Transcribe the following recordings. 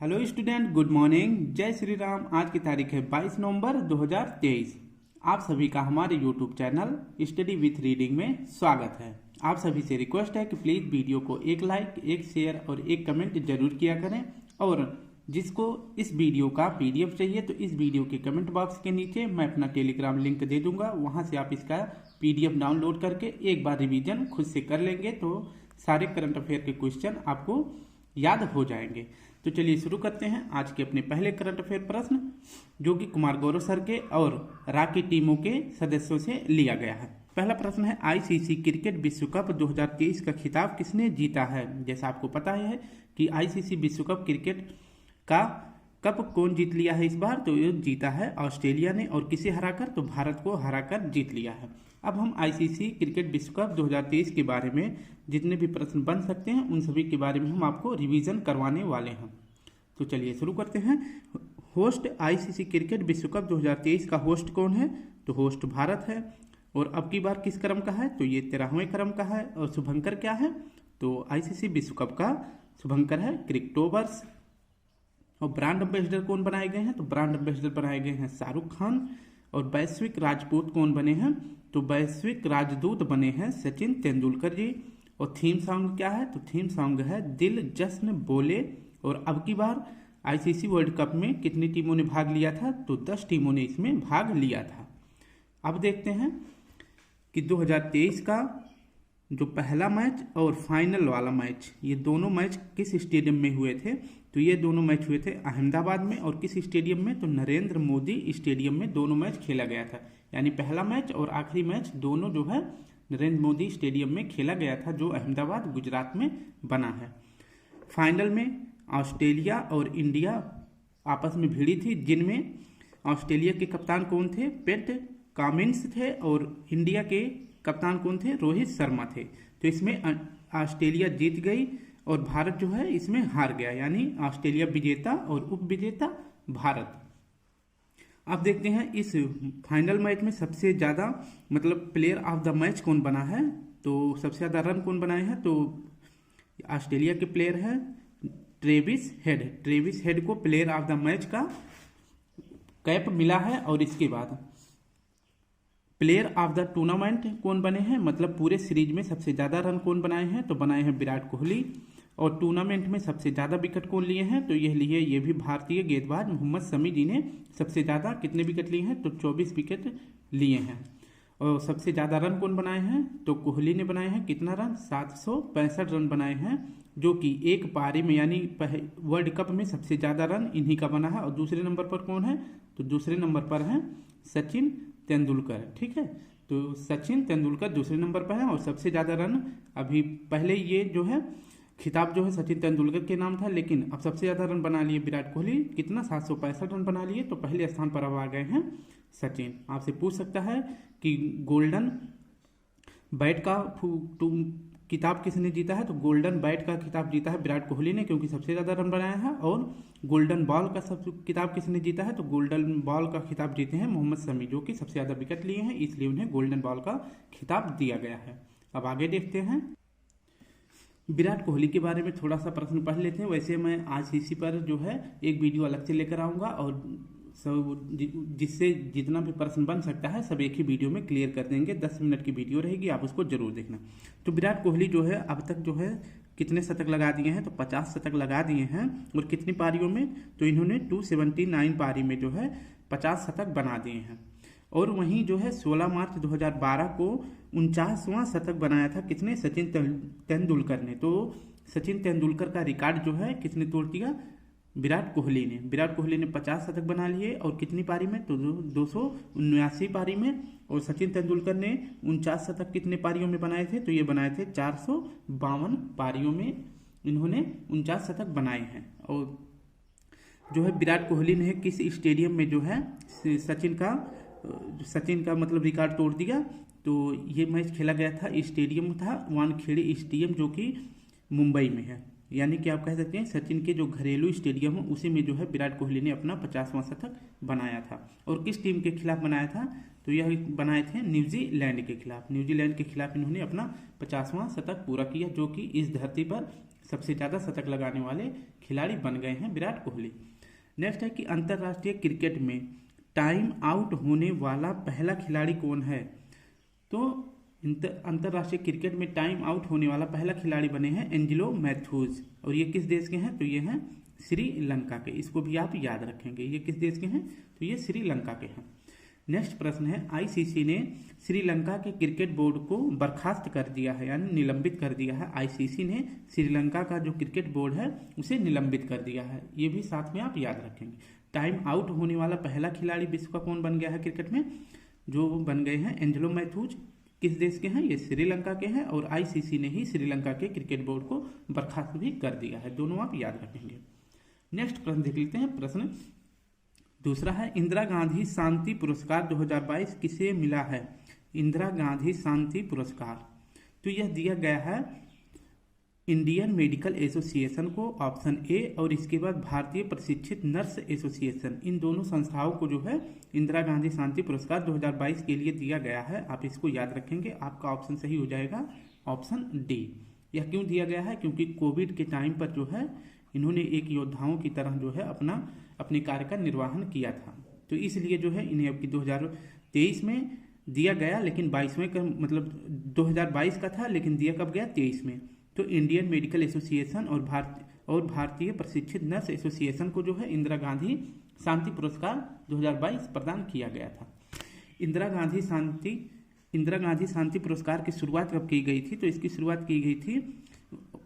Hello student, good morning. जय श्री राम। आज की तारीख है 22 नवंबर 2023। आप सभी का हमारे YouTube channel study with reading में स्वागत है। आप सभी से रिक्वेस्ट है कि प्लीज़ वीडियो को एक लाइक, एक शेयर और एक कमेंट जरूर किया करें। और जिसको इस वीडियो का पीडीएफ चाहिए तो इस वीडियो के कमेंट बॉक्स के नीचे मैं अपना टेलीग्राम लिंक दे दूंगा, वहां से आप इसका पीडीएफ डाउनलोड करके एक बार रिवीजन खुद से कर लेंगे तो सारे करंट अफेयर के क्वेश्चन आपको याद हो जाएंगे। तो चलिए शुरू करते हैं आज के अपने पहले करंट अफेयर प्रश्न, जो कि कुमार गौरव सर के और राकी टीमों के सदस्यों से लिया गया है। पहला प्रश्न है, आईसीसी क्रिकेट विश्व कप 2023 का खिताब किसने जीता है। जैसा आपको पता है कि आईसीसी विश्व कप क्रिकेट का कप कौन जीत लिया है इस बार, तो ये जीता है ऑस्ट्रेलिया ने। और किसे हराकर, तो भारत को हराकर जीत लिया है। अब हम आईसीसी क्रिकेट विश्व कप 2023 के बारे में जितने भी प्रश्न बन सकते हैं उन सभी के बारे में हम आपको रिवीजन करवाने वाले हैं। तो चलिए शुरू करते हैं। होस्ट आईसीसी क्रिकेट विश्व कप 2023 का होस्ट कौन है, तो होस्ट भारत है। और अब की बार किस क्रम का है, तो ये 13वें क्रम का है। और शुभंकर क्या है, तो आईसीसी विश्व कप का शुभंकर है क्रिकेटोवर्स। और ब्रांड एम्बेसडर कौन बनाए गए हैं, तो ब्रांड एम्बेसडर बनाए गए हैं शाहरुख खान। और वैश्विक राजपूत कौन बने हैं, तो वैश्विक राजदूत बने हैं सचिन तेंदुलकर जी। और थीम सॉन्ग क्या है, तो थीम सॉन्ग है दिल जश्न बोले। और अब की बार आईसीसी वर्ल्ड कप में कितनी टीमों ने भाग लिया था, तो 10 टीमों ने इसमें भाग लिया था। अब देखते हैं कि 2023 का जो पहला मैच और फाइनल वाला मैच, ये दोनों मैच किस स्टेडियम में हुए थे, तो ये दोनों मैच हुए थे अहमदाबाद में। और किस स्टेडियम में, तो नरेंद्र मोदी स्टेडियम में दोनों मैच खेला गया था। यानी पहला मैच और आखिरी मैच दोनों जो है नरेंद्र मोदी स्टेडियम में खेला गया था, जो अहमदाबाद गुजरात में बना है। फाइनल में ऑस्ट्रेलिया और इंडिया आपस में भिड़ी थी, जिनमें ऑस्ट्रेलिया के कप्तान कौन थे, पैट कमिंस थे। और इंडिया के कप्तान कौन थे, रोहित शर्मा थे। तो इसमें ऑस्ट्रेलिया जीत गई और भारत जो है इसमें हार गया। यानी ऑस्ट्रेलिया विजेता और उप विजेता भारत। अब देखते हैं इस फाइनल मैच में सबसे ज़्यादा मतलब प्लेयर ऑफ द मैच कौन बना है, तो सबसे ज़्यादा रन कौन बनाए हैं, तो ऑस्ट्रेलिया के प्लेयर है ट्रेविस हेड। ट्रेविस हेड को प्लेयर ऑफ द मैच का कैप मिला है। और इसके बाद प्लेयर ऑफ द टूर्नामेंट कौन बने हैं, मतलब पूरे सीरीज में सबसे ज़्यादा रन कौन बनाए हैं, तो बनाए हैं विराट कोहली। और टूर्नामेंट में सबसे ज़्यादा विकेट कौन लिए हैं, तो ये भी भारतीय गेंदबाज मोहम्मद शमी जी ने सबसे ज़्यादा कितने विकेट लिए हैं, तो 24 विकेट लिए हैं। और सबसे ज़्यादा रन कौन बनाए हैं, तो कोहली ने बनाए हैं कितना रन, 765 रन बनाए हैं, जो कि एक पारी में यानी वर्ल्ड कप में सबसे ज़्यादा रन इन्हीं का बना है। और दूसरे नंबर पर कौन है, तो दूसरे नंबर पर है सचिन तेंदुलकर। ठीक है, तो सचिन तेंदुलकर दूसरे नंबर पर है। और सबसे ज़्यादा रन अभी पहले ये जो है खिताब जो है सचिन तेंदुलकर के नाम था, लेकिन अब सबसे ज़्यादा रन बना लिए विराट कोहली। कितना, 765 रन बना लिए। तो पहले स्थान पर अब आ गए हैं सचिन। आपसे पूछ सकता है कि गोल्डन बैट का किताब किसने जीता है, तो गोल्डन बैट का खिताब जीता है विराट कोहली ने, क्योंकि सबसे ज़्यादा रन बनाया है। और गोल्डन बॉल का किताब किसने जीता है, तो गोल्डन बॉल का खिताब जीते हैं मोहम्मद शमी, जो कि सबसे ज़्यादा विकेट लिए हैं, इसलिए उन्हें गोल्डन बॉल का खिताब दिया गया है। अब आगे देखते हैं, विराट कोहली के बारे में थोड़ा सा प्रश्न पढ़ लेते हैं। वैसे मैं आज इसी पर जो है एक वीडियो अलग से लेकर आऊँगा और सब जिससे जितना भी प्रश्न बन सकता है सब एक ही वीडियो में क्लियर कर देंगे। 10 मिनट की वीडियो रहेगी, आप उसको जरूर देखना। तो विराट कोहली जो है अब तक जो है कितने शतक लगा दिए हैं, तो 50 शतक लगा दिए हैं। और कितनी पारियों में, तो इन्होंने 279 पारी में जो है 50 शतक बना दिए हैं। और वहीं जो है 16 मार्च 2012 को 49वां शतक बनाया था किसने, सचिन तेंदुलकर ने। तो सचिन तेंदुलकर का रिकॉर्ड जो है किसने तोड़ दिया, विराट कोहली ने। विराट कोहली ने 50 शतक बना लिए और कितनी पारी में, तो 279 पारी में। और सचिन तेंदुलकर ने 49 शतक कितने पारियों में बनाए थे, तो ये बनाए थे 452 पारियों में इन्होंने 49 शतक बनाए हैं। और जो है विराट कोहली ने किस स्टेडियम में जो है सचिन का मतलब रिकॉर्ड तोड़ दिया, तो ये मैच खेला गया था, स्टेडियम था वानखेड़े स्टेडियम, जो कि मुंबई में है। यानी कि आप कह सकते हैं सचिन के जो घरेलू स्टेडियम है उसी में जो है विराट कोहली ने अपना 50वां शतक बनाया था। और किस टीम के खिलाफ बनाया था, तो यह बनाए थे न्यूजीलैंड के खिलाफ। न्यूजीलैंड के खिलाफ इन्होंने अपना 50वां शतक पूरा किया, जो कि इस धरती पर सबसे ज़्यादा शतक लगाने वाले खिलाड़ी बन गए हैं विराट कोहली। नेक्स्ट है कि अंतर्राष्ट्रीय क्रिकेट में टाइम आउट होने वाला पहला खिलाड़ी कौन है। तो अंतर्राष्ट्रीय क्रिकेट में टाइम आउट होने वाला पहला खिलाड़ी बने हैं एंजेलो मैथ्यूज, और ये किस देश के हैं, तो ये हैं श्रीलंका के। इसको भी आप याद रखेंगे, ये किस देश के हैं, तो ये श्रीलंका के हैं। नेक्स्ट प्रश्न है, आईसीसी ने श्रीलंका के क्रिकेट बोर्ड को बर्खास्त कर दिया है, यानी निलंबित कर दिया है। आईसीसी ने श्रीलंका का जो क्रिकेट बोर्ड है उसे निलंबित कर दिया है, ये भी साथ में आप याद रखेंगे। टाइम आउट होने वाला पहला खिलाड़ी विश्व का कौन बन गया है क्रिकेट में, जो बन गए हैं एंजेलो मैथ्यूज। किस देश के हैं, ये श्रीलंका के हैं, और आईसीसी ने ही श्रीलंका के क्रिकेट बोर्ड को बर्खास्त भी कर दिया है। दोनों आप याद रखेंगे। नेक्स्ट प्रश्न देख लेते हैं। प्रश्न दूसरा है, इंदिरा गांधी शांति पुरस्कार 2022 किसे मिला है। इंदिरा गांधी शांति पुरस्कार तो यह दिया गया है इंडियन मेडिकल एसोसिएशन को, ऑप्शन ए, और इसके बाद भारतीय प्रशिक्षित नर्स एसोसिएशन। इन दोनों संस्थाओं को जो है इंदिरा गांधी शांति पुरस्कार 2022 के लिए दिया गया है। आप इसको याद रखेंगे, आपका ऑप्शन सही हो जाएगा ऑप्शन डी। यह क्यों दिया गया है, क्योंकि कोविड के टाइम पर जो है इन्होंने एक योद्धाओं की तरह जो है अपने कार्य का निर्वहन किया था, तो इसलिए जो है इन्हें अब की 2023 में दिया गया, लेकिन 22वें का मतलब 2022 का था, लेकिन दिया कब गया, 23 में। तो इंडियन मेडिकल एसोसिएशन और भारतीय प्रशिक्षित नर्स एसोसिएशन को जो है इंदिरा गांधी शांति पुरस्कार 2022 प्रदान किया गया था। इंदिरा गांधी शांति पुरस्कार की शुरुआत कब की गई थी, तो इसकी शुरुआत की गई थी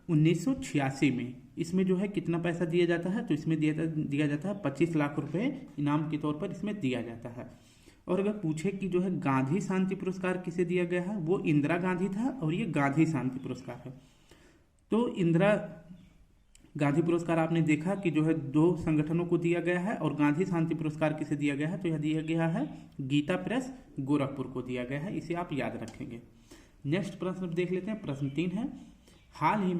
1986 में। इसमें जो है कितना पैसा दिया जाता है, तो इसमें दिया जाता है 25 लाख रुपए इनाम के तौर पर इसमें दिया जाता है। और अगर पूछे कि जो है गांधी शांति पुरस्कार किसे दिया गया है, वो इंदिरा गांधी था, और ये गांधी शांति पुरस्कार है। तो इंदिरा गांधी पुरस्कार आपने देखा कि जो है 2 संगठनों को दिया गया है, और गांधी शांति पुरस्कार किसे दिया गया है, तो यह दिया गया है गीता प्रेस गोरखपुर को दिया गया है, इसे आप याद रखेंगे। नेक्स्ट प्रश्न देख लेते हैं। प्रश्न 3 है, हाल ही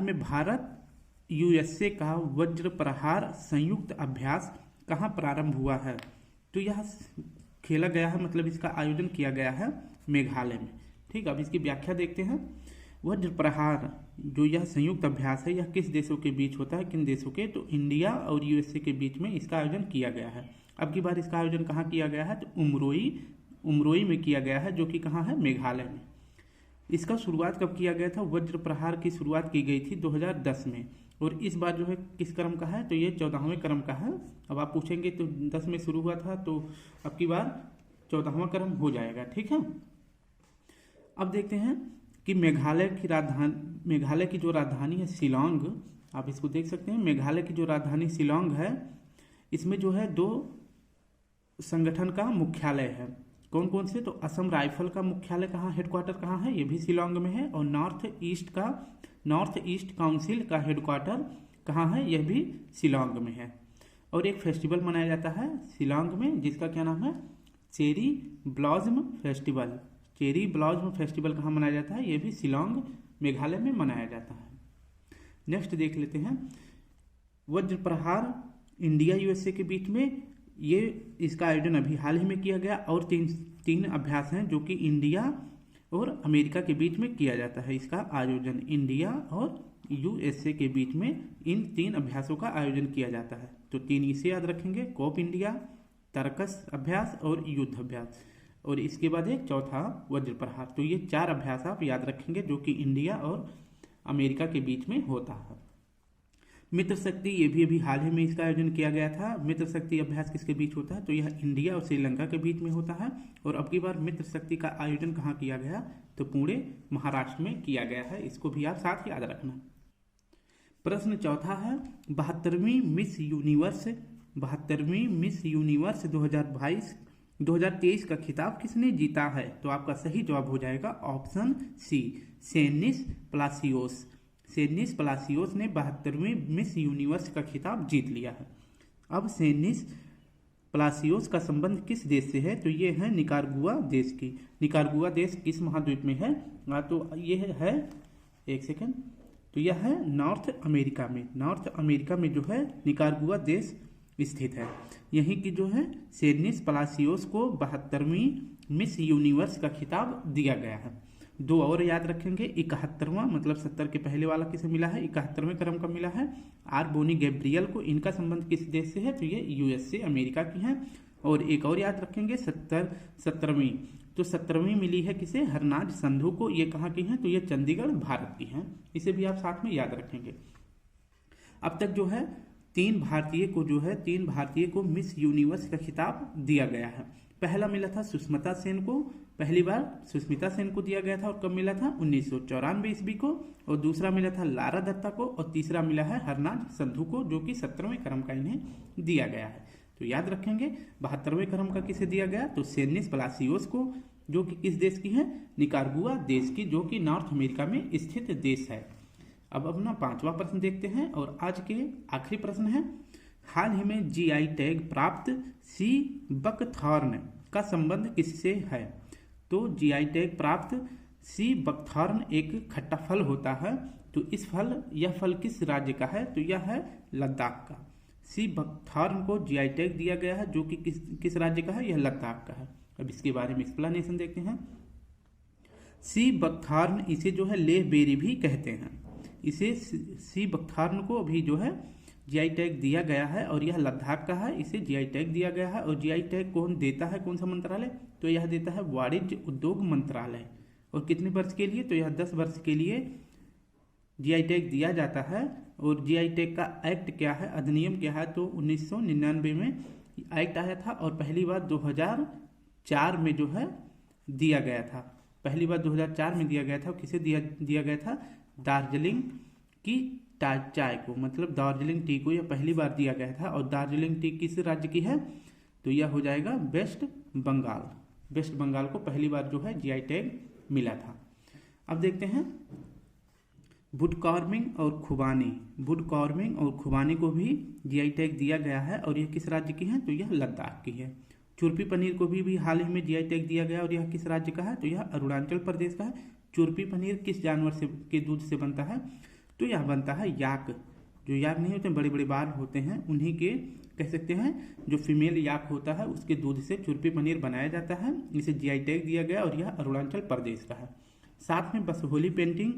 में भारत यूएसए का वज्र प्रहार संयुक्त अभ्यास कहाँ प्रारंभ हुआ है। तो यह खेला गया है, मतलब इसका आयोजन किया गया है मेघालय में। ठीक, अब इसकी व्याख्या देखते हैं। वज्र प्रहार जो यह संयुक्त अभ्यास है, यह किस देशों के बीच होता है, किन देशों के, तो इंडिया और यूएसए के बीच में इसका आयोजन किया गया है। अब की बार इसका आयोजन कहाँ किया गया है, तो उमरोई में किया गया है, जो कि कहाँ है, मेघालय में। इसका शुरुआत कब किया गया था, वज्र प्रहार की शुरुआत की गई थी 2010 में, और इस बार जो है किस क्रम का है, तो ये 14वें क्रम का है। अब आप पूछेंगे तो 10 में शुरू हुआ था, तो अब की बार 14वां क्रम हो जाएगा। ठीक है, अब देखते हैं कि मेघालय की जो राजधानी है शिलांग, आप इसको देख सकते हैं। मेघालय की जो राजधानी शिलांग है, इसमें जो है 2 संगठन का मुख्यालय है। कौन कौन से, तो असम राइफल का मुख्यालय कहाँ, हेडक्वार्टर कहाँ है, ये भी शिलांग में है, और नॉर्थ ईस्ट काउंसिल का हेडक्वार्टर कहाँ है, यह भी शिलांग में है। और एक फेस्टिवल मनाया जाता है शिलांग में, जिसका क्या नाम है, cherry blossom festival. Cherry blossom festival कहाँ मनाया जाता है, यह भी शिलांग मेघालय में मनाया जाता है। नेक्स्ट देख लेते हैं, वज्र प्रहार इंडिया यूएसए के बीच में, ये इसका आयोजन अभी हाल ही में किया गया, और तीन अभ्यास हैं जो कि इंडिया और अमेरिका के बीच में किया जाता है। इसका आयोजन इंडिया और यूएसए के बीच में इन 3 अभ्यासों का आयोजन किया जाता है। तो 3 इसे याद रखेंगे, कोप इंडिया, तर्कस अभ्यास और युद्ध अभ्यास, और इसके बाद एक चौथा वज्र प्रहार। तो ये 4 अभ्यास आप याद रखेंगे जो कि इंडिया और अमेरिका के बीच में होता है। मित्र शक्ति, ये भी अभी हाल ही में इसका आयोजन किया गया था। मित्र शक्ति अभ्यास किसके बीच होता है, तो यह इंडिया और श्रीलंका के बीच में होता है। और अब की बार मित्र शक्ति का आयोजन कहाँ किया गया, तो पुणे महाराष्ट्र में किया गया है, इसको भी आप साथ याद रखना। प्रश्न चौथा है, 72वीं मिस यूनिवर्स 2023 का खिताब किसने जीता है, तो आपका सही जवाब हो जाएगा ऑप्शन सी, सेनिस प्लासियोस। सेनिस प्लासियोस ने 72वीं मिस यूनिवर्स का खिताब जीत लिया है। अब सेनिस प्लासियोस का संबंध किस देश से है, तो ये है निकारागुआ देश की। निकारागुआ देश किस महाद्वीप में है, तो ये है, एक सेकेंड, तो यह है नॉर्थ अमेरिका में। नॉर्थ अमेरिका में जो है निकारागुआ देश स्थित है। यहीं की जो है सेनिस प्लासियोस को 72वीं मिस यूनिवर्स का खिताब दिया गया है। दो और याद रखेंगे, 71वां मतलब 70 के पहले वाला किसे मिला है, 71वें क्रम का मिला है आर बोनी गैब्रियल को। इनका संबंध किस देश से है, तो ये यूएस से, अमेरिका की है। और एक और याद रखेंगे 17वीं, तो 17वीं मिली है किसे, हरनाज संधू को। ये कहाँ की है, तो ये चंडीगढ़ भारत की है। इसे भी आप साथ में याद रखेंगे। अब तक जो है तीन भारतीय को मिस यूनिवर्स का खिताब दिया गया है। पहला मिला था सुष्मिता सेन को, पहली बार सुष्मिता सेन को दिया गया था, और कब मिला था, 1994 ईस्वी को। और दूसरा मिला था लारा दत्ता को, और तीसरा मिला है हरनाज संधू को, जो कि 17वें क्रम का इन्हें दिया गया है। तो याद रखेंगे 72वें क्रम का किसे दिया गया, तो सेनिस पलासियोस को, जो कि किस देश की है, निकारागुआ देश की, जो कि नॉर्थ अमेरिका में स्थित देश है। अब अपना 5वां प्रश्न देखते हैं, और आज के आखिरी प्रश्न है, हाल ही में जीआई टैग प्राप्त सी बकथॉर्न का संबंध किससे है। तो जीआई टैग प्राप्त सी बकथॉर्न एक खट्टा फल होता है। तो यह फल किस राज्य का है, तो यह है लद्दाख का। सी बकथॉर्न को जीआई टैग दिया गया है, जो कि किस राज्य का है, यह लद्दाख का है। अब इसके बारे में एक्सप्लेनेशन देखते हैं। सी बकथॉर्न, इसे जो है लेह बेरी भी कहते हैं। इसे सी बकथॉर्न को भी जो है जीआई टैग दिया गया है, और यह लद्दाख का है, इसे जीआई टैग दिया गया है। और जीआई टैग कौन देता है, कौन सा मंत्रालय, तो यह देता है वाणिज्य उद्योग मंत्रालय। और कितने वर्ष के लिए, तो यह 10 वर्ष के लिए जीआई टैग दिया जाता है। और जीआई टैग का एक्ट क्या है, अधिनियम क्या है, तो 1999 में एक्ट आया था, और पहली बार 2004 में जो है दिया गया था। पहली बार 2004 में दिया गया था। किसे दिया गया था, दार्जिलिंग की चाय को, मतलब दार्जिलिंग टी को यह पहली बार दिया गया था। और दार्जिलिंग टी किस राज्य की है, तो यह हो जाएगा वेस्ट बंगाल। वेस्ट बंगाल को पहली बार जो है जीआई टैग मिला था। अब देखते हैं वुडकॉर्मिंग और खुबानी को भी जीआई टैग दिया गया है, और यह किस राज्य की है, तो यह लद्दाख की है। चुरपी पनीर को भी हाल ही में जीआई टैग दिया गया, और यह किस राज्य का है, तो यह अरुणाचल प्रदेश का है। चुरपी पनीर किस जानवर से के दूध से बनता है, तो यह बनता है याक। जो याक नहीं होते, बड़े बड़े बाल होते हैं, उन्हीं के कह सकते हैं, जो फीमेल याक होता है उसके दूध से चुरपी पनीर बनाया जाता है। इसे जीआई टैग दिया गया, और यह अरुणाचल प्रदेश का है। साथ में बसहोली पेंटिंग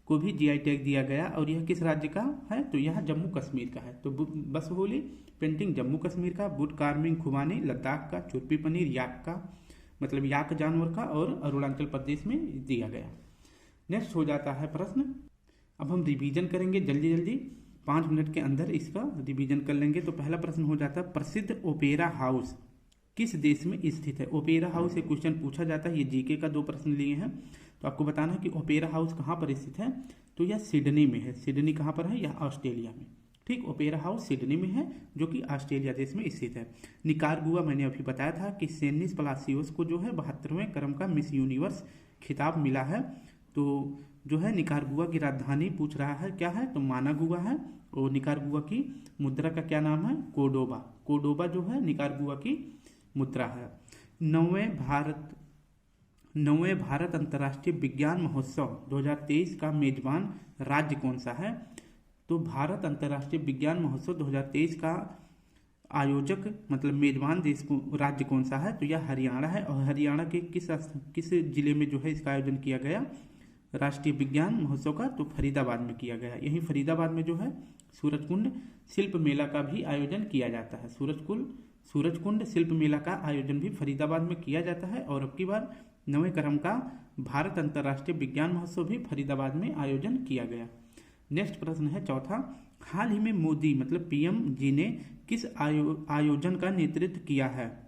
को भी जीआई टैग दिया गया, और यह किस राज्य का है, तो यह जम्मू कश्मीर का है। तो बसहोली पेंटिंग जम्मू कश्मीर का, वुड कार्विंग खुबानी लद्दाख का, चुरपी पनीर याक का, मतलब याक जानवर का, और अरुणाचल प्रदेश में दिया गया। नेक्स्ट हो जाता है प्रश्न, अब हम रिवीजन करेंगे जल्दी 5 मिनट के अंदर इसका रिवीजन कर लेंगे। तो पहला प्रश्न हो जाता है, प्रसिद्ध ओपेरा हाउस किस देश में स्थित है। ओपेरा हाउस से क्वेश्चन पूछा जाता है। ये जीके का 2 प्रश्न लिए हैं, तो आपको बताना है कि ओपेरा हाउस कहाँ पर स्थित है, तो यह सिडनी में है। सिडनी कहाँ पर है, यह ऑस्ट्रेलिया में। ठीक, ओपेरा हाउस सिडनी में है, जो कि ऑस्ट्रेलिया देश में स्थित है। निकारागुआ मैंने अभी बताया था कि सेनिस पलासियोस को जो है 72वें क्रम का मिस यूनिवर्स खिताब मिला है। तो जो है निकारागुआ की राजधानी पूछ रहा है क्या है, तो मानागुआ है। और निकारागुआ की मुद्रा का क्या नाम है, कोडोबा जो है निकारागुआ की मुद्रा है। 9वें भारत अंतर्राष्ट्रीय विज्ञान महोत्सव 2023 का मेजबान राज्य कौन सा है। तो भारत अंतर्राष्ट्रीय विज्ञान महोत्सव 2023 का आयोजक मतलब मेजबान देश को राज्य कौन सा है, तो यह हरियाणा है। और हरियाणा के किस जिले में जो है इसका आयोजन किया गया राष्ट्रीय विज्ञान महोत्सव का, तो फरीदाबाद में किया गया। यही फरीदाबाद में जो है सूरजकुंड शिल्प मेला का भी आयोजन किया जाता है। सूरजकुंड शिल्प मेला का आयोजन भी फरीदाबाद में किया जाता है। और अब की बार 9वें क्रम का भारत अंतर्राष्ट्रीय विज्ञान महोत्सव भी फरीदाबाद में आयोजन किया गया। नेक्स्ट प्रश्न है चौथा, हाल ही में मोदी मतलब पीएम जी ने किस आयोजन का नेतृत्व किया है।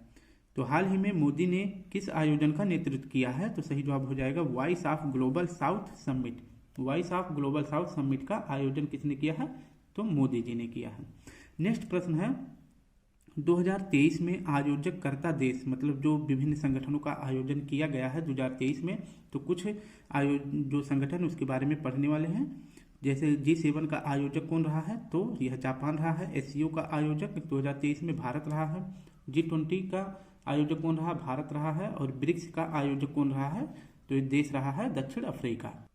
तो हाल ही में मोदी ने किस आयोजन का नेतृत्व किया है, तो सही जवाब हो जाएगा voice of global south summit. Voice of global south summit का आयोजन किसने किया है, तो मोदी जी ने किया है। नेक्स्ट प्रश्न है 2023 में आयोजक कर्ता देश मतलब जो विभिन्न संगठनों का आयोजन किया गया है 2023 में, तो कुछ जो संगठन उसके बारे में पढ़ने वाले हैं। जैसे G7 का आयोजक कौन रहा है, तो यह जापान रहा है। SCO का आयोजक 2023 में भारत रहा है। G20 का आयोजक कौन रहा, भारत रहा है। और ब्रिक्स का आयोजक कौन रहा है, तो ये देश रहा है दक्षिण अफ्रीका।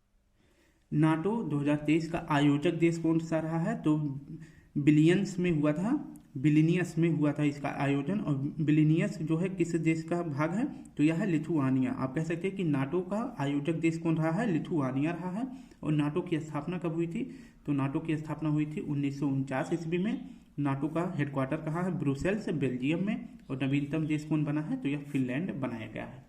नाटो 2023 का आयोजक देश कौन सा रहा है, तो बिलियंस में हुआ था विलिनियस में हुआ था इसका आयोजन। और विलिनियस जो है किस देश का भाग है, तो यह है लिथुआनिया। आप कह सकते हैं कि नाटो का आयोजक देश कौन रहा है, लिथुआनिया रहा है। और नाटो की स्थापना कब हुई थी, तो नाटो की स्थापना हुई थी 1949 ईस्वी में। नाटो का हेडक्वार्टर कहाँ है, ब्रुसेल्स, बेल्जियम में। और नवीनतम देश कौन बना है, तो यह फिनलैंड बनाया गया है।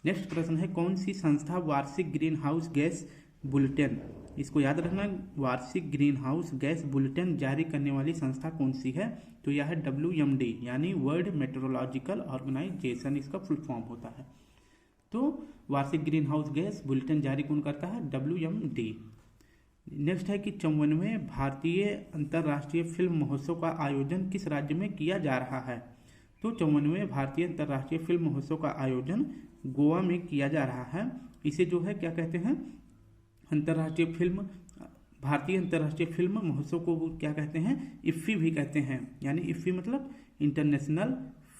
नेक्स्ट प्रश्न है, कौन सी संस्था वार्षिक ग्रीन हाउस गैस बुलेटिन, इसको याद रखना, वार्षिक ग्रीन हाउस गैस बुलेटिन जारी करने वाली संस्था कौन सी है, तो यह है WMD यानी वर्ल्ड मेट्रोलॉजिकल ऑर्गेनाइजेशन, इसका फुल फॉर्म होता है। तो वार्षिक ग्रीन हाउस गैस बुलेटिन जारी कौन करता है, WMD। नेक्स्ट है कि 54वें भारतीय अंतर्राष्ट्रीय फिल्म महोत्सव का आयोजन किस राज्य में किया जा रहा है, तो 54वें भारतीय अंतर्राष्ट्रीय फिल्म महोत्सव का आयोजन गोवा में किया जा रहा है। इसे जो है क्या कहते हैं, भारतीय अंतर्राष्ट्रीय फिल्म महोत्सव को क्या कहते हैं, इफ्फी भी कहते हैं। यानी इफ्फी मतलब international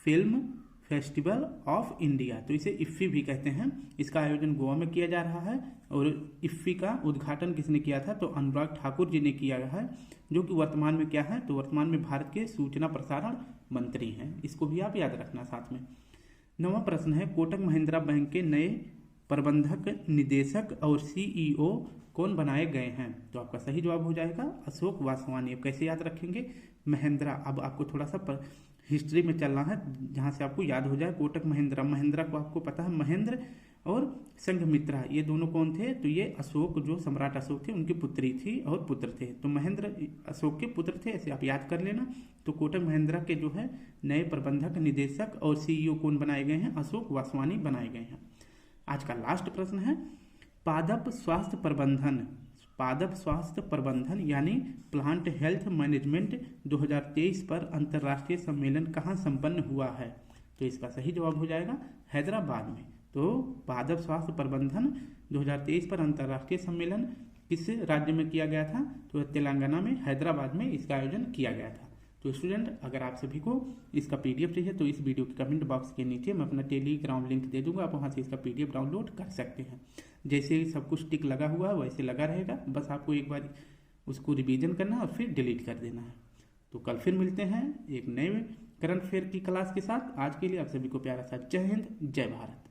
film festival of India, तो इसे इफ्फी भी कहते हैं। इसका आयोजन गोवा में किया जा रहा है। और इफ्फी का उद्घाटन किसने किया था, तो अनुराग ठाकुर जी ने किया है, जो कि वर्तमान में क्या है, तो वर्तमान में भारत के सूचना प्रसारण मंत्री हैं। इसको भी आप याद रखना साथ में। 9वां प्रश्न है, कोटक महिंद्रा बैंक के नए प्रबंधक, निदेशक और CEO कौन बनाए गए हैं, तो आपका सही जवाब हो जाएगा अशोक वासवानी। अब कैसे याद रखेंगे, महिंद्रा, अब आपको थोड़ा सा हिस्ट्री में चलना है जहां से आपको याद हो जाए। कोटक महिंद्रा, महिंद्रा को आपको पता है, महेंद्र और संघमित्रा ये दोनों कौन थे, तो ये अशोक, जो सम्राट अशोक थे उनकी पुत्री थी और पुत्र थे। तो महेंद्र अशोक के पुत्र थे, ऐसे आप याद कर लेना। तो कोटक महिंद्रा के जो है नए प्रबंधक, निदेशक और CEO कौन बनाए गए हैं, अशोक वासवानी बनाए गए हैं। आज का लास्ट प्रश्न है, पादप स्वास्थ्य प्रबंधन यानी प्लांट हेल्थ मैनेजमेंट 2023 पर अंतर्राष्ट्रीय सम्मेलन कहाँ संपन्न हुआ है, तो इसका सही जवाब हो जाएगा हैदराबाद में। तो पादप स्वास्थ्य प्रबंधन 2023 पर अंतर्राष्ट्रीय सम्मेलन किस राज्य में किया गया था, तो तेलंगाना में, हैदराबाद में इसका आयोजन किया गया था। तो स्टूडेंट, अगर आप सभी को इसका PDF चाहिए तो इस वीडियो के कमेंट बॉक्स के नीचे मैं अपना टेलीग्राम लिंक दे दूंगा, आप वहां से इसका PDF डाउनलोड कर सकते हैं। जैसे ही सब कुछ टिक लगा हुआ है वैसे लगा रहेगा, बस आपको एक बार उसको रिवीजन करना है और फिर डिलीट कर देना है। तो कल फिर मिलते हैं एक नए करंट अफेयर की क्लास के साथ। आज के लिए आप सभी को प्यारा सा जय हिंद, जय भारत।